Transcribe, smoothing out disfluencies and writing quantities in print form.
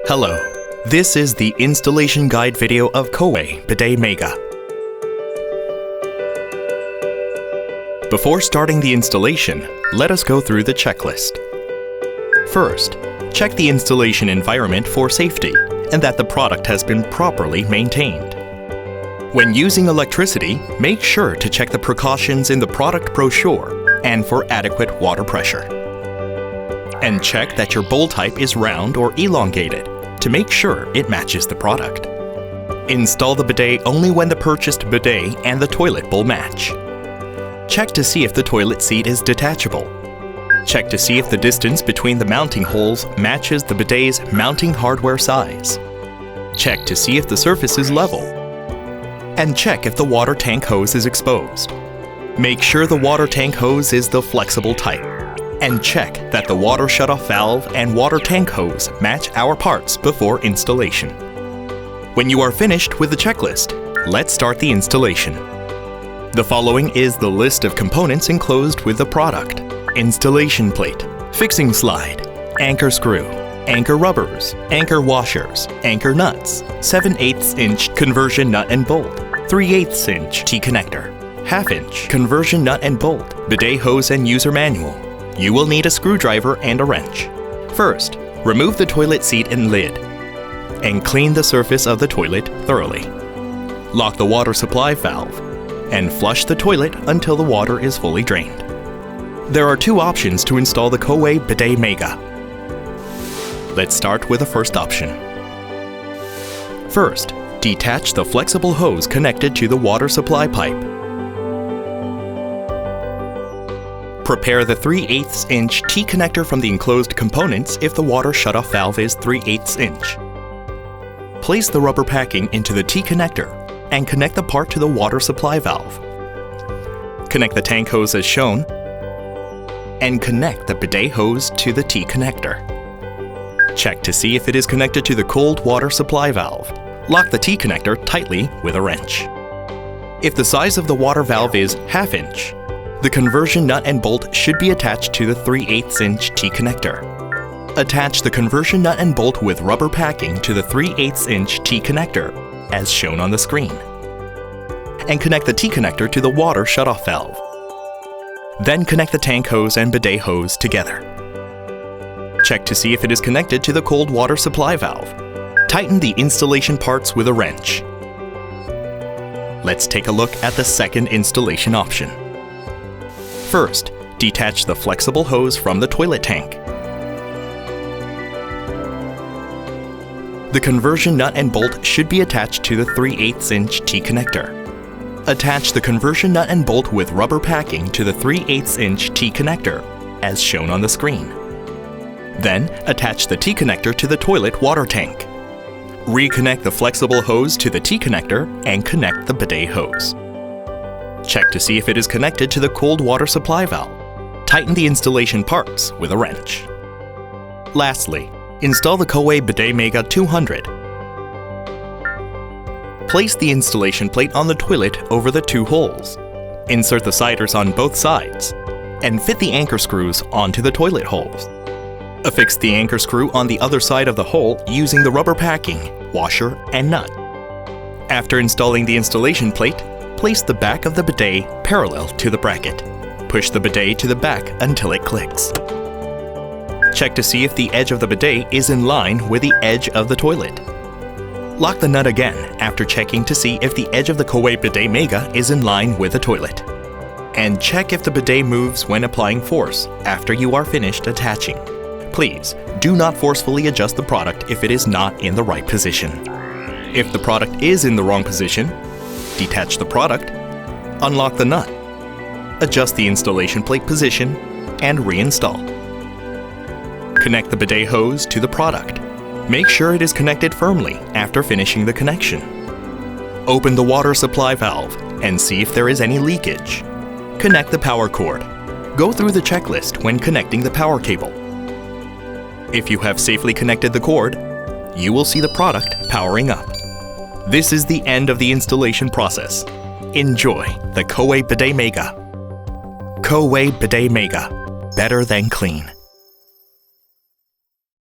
Hello, this is the installation guide video of Coway Bidetmega. Before starting the installation, let us go through the checklist. First, check the installation environment for safety and that the product has been properly maintained. When using electricity, make sure to check the precautions in the product brochure and for adequate water pressure. And check that your bowl type is round or elongated to make sure it matches the product. Install the bidet only when the purchased bidet and the toilet bowl match. Check to see if the toilet seat is detachable. Check to see if the distance between the mounting holes matches the bidet's mounting hardware size. Check to see if the surface is level. And check if the water tank hose is exposed. Make sure the water tank hose is the flexible type. And check that the water shutoff valve and water tank hose match our parts before installation. When you are finished with the checklist, let's start the installation. The following is the list of components enclosed with the product: installation plate, fixing slide, anchor screw, anchor rubbers, anchor washers, anchor nuts, 7/8 inch conversion nut and bolt, 3/8 inch T-connector, 1/2 inch conversion nut and bolt, bidet hose and user manual. You will need a screwdriver and a wrench. First, remove the toilet seat and lid and clean the surface of the toilet thoroughly. Lock the water supply valve and flush the toilet until the water is fully drained. There are two options to install the Coway Bidetmega. Let's start with the first option. First, detach the flexible hose connected to the water supply pipe. Prepare the 3/8 inch T-connector from the enclosed components if the water shutoff valve is 3/8 inch. Place the rubber packing into the T-connector and connect the part to the water supply valve. Connect the tank hose as shown and connect the bidet hose to the T-connector. Check to see if it is connected to the cold water supply valve. Lock the T-connector tightly with a wrench. If the size of the water valve is 1/2 inch, the conversion nut and bolt should be attached to the 3/8 inch T-connector. Attach the conversion nut and bolt with rubber packing to the 3/8 inch T-connector, as shown on the screen. And connect the T-connector to the water shutoff valve. Then connect the tank hose and bidet hose together. Check to see if it is connected to the cold water supply valve. Tighten the installation parts with a wrench. Let's take a look at the second installation option. First, detach the flexible hose from the toilet tank. The conversion nut and bolt should be attached to the 3/8 inch T-connector. Attach the conversion nut and bolt with rubber packing to the 3/8 inch T-connector, as shown on the screen. Then, attach the T-connector to the toilet water tank. Reconnect the flexible hose to the T-connector and connect the bidet hose. Check to see if it is connected to the cold water supply valve. Tighten the installation parts with a wrench. Lastly, install the Coway Bidetmega 200. Place the installation plate on the toilet over the two holes. Insert the siders on both sides and fit the anchor screws onto the toilet holes. Affix the anchor screw on the other side of the hole using the rubber packing, washer, and nut. After installing the installation plate, place the back of the bidet parallel to the bracket. Push the bidet to the back until it clicks. Check to see if the edge of the bidet is in line with the edge of the toilet. Lock the nut again after checking to see if the edge of the Coway Bidetmega is in line with the toilet. And check if the bidet moves when applying force after you are finished attaching. Please, do not forcefully adjust the product if it is not in the right position. If the product is in the wrong position, detach the product, unlock the nut, adjust the installation plate position, and reinstall. Connect the bidet hose to the product. Make sure it is connected firmly after finishing the connection. Open the water supply valve and see if there is any leakage. Connect the power cord. Go through the checklist when connecting the power cable. If you have safely connected the cord, you will see the product powering up. This is the end of the installation process. Enjoy the Coway Bidetmega. Coway Bidetmega. Better than clean.